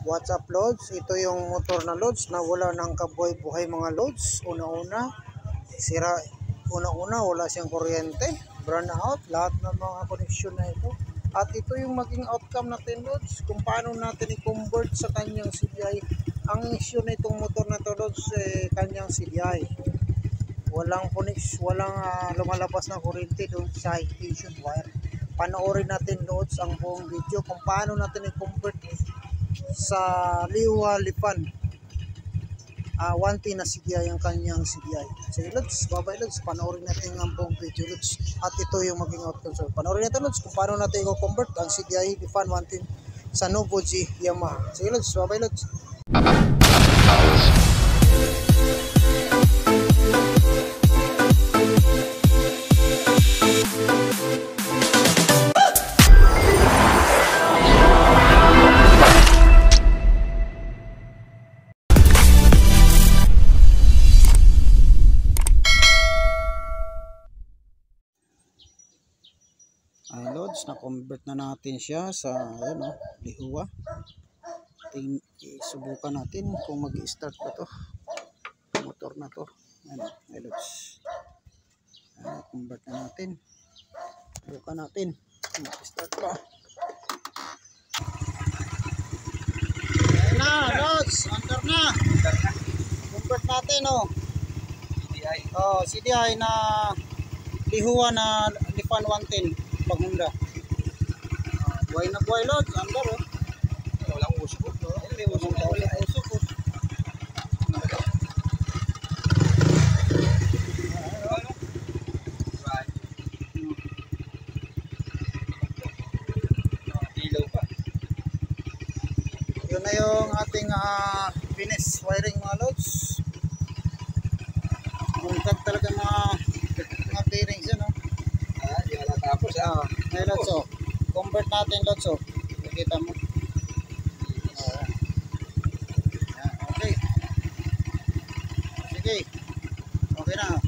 What's up loads? Ito yung motor na loads na wala ng kabuhay-buhay mga loads. Una-una, sira. Una-una, wala siyang kuryente. Burn out, lahat ng mga koneksyon na ito. At ito yung maging outcome natin loads. Kung paano natin i-convert sa kanyang CDI. Ang issue na itong motor na to loads, kanyang CDI. Walang lumalabas na kuryente doon sa ignition wire. Panoorin natin loads ang buong video kung paano natin i-convert sa Liwa Lipan 1T na CDI ang kanyang CDI. Sige loads, babay loads, panoorin natin ang buong video loads. At ito yung maging outcome. So panoorin natin loads kung paano natin i-convert ang CDI Lipan 1T sa Novo G Yamaha. Sige loads, babay loads. Ay loads, na-convert na natin siya sa Lihuwa. Subukan natin kung mag-start pa to motor na to. Ay loads, convert na natin. Subukan natin mag-start pa. Ayan na loads, under na. Convert natin CDI na Lihuwa na Lipan 110 Pagmunda. Buhay na buhay loads, under walang usok. Hindi usok na ulit usok. Ilaw pa. Yun na yung ating finish wiring mga loads. Buntag talaga mga bearings yun di wala tapos may loads convert natin loads nakita mo. Okay, sige, okay na.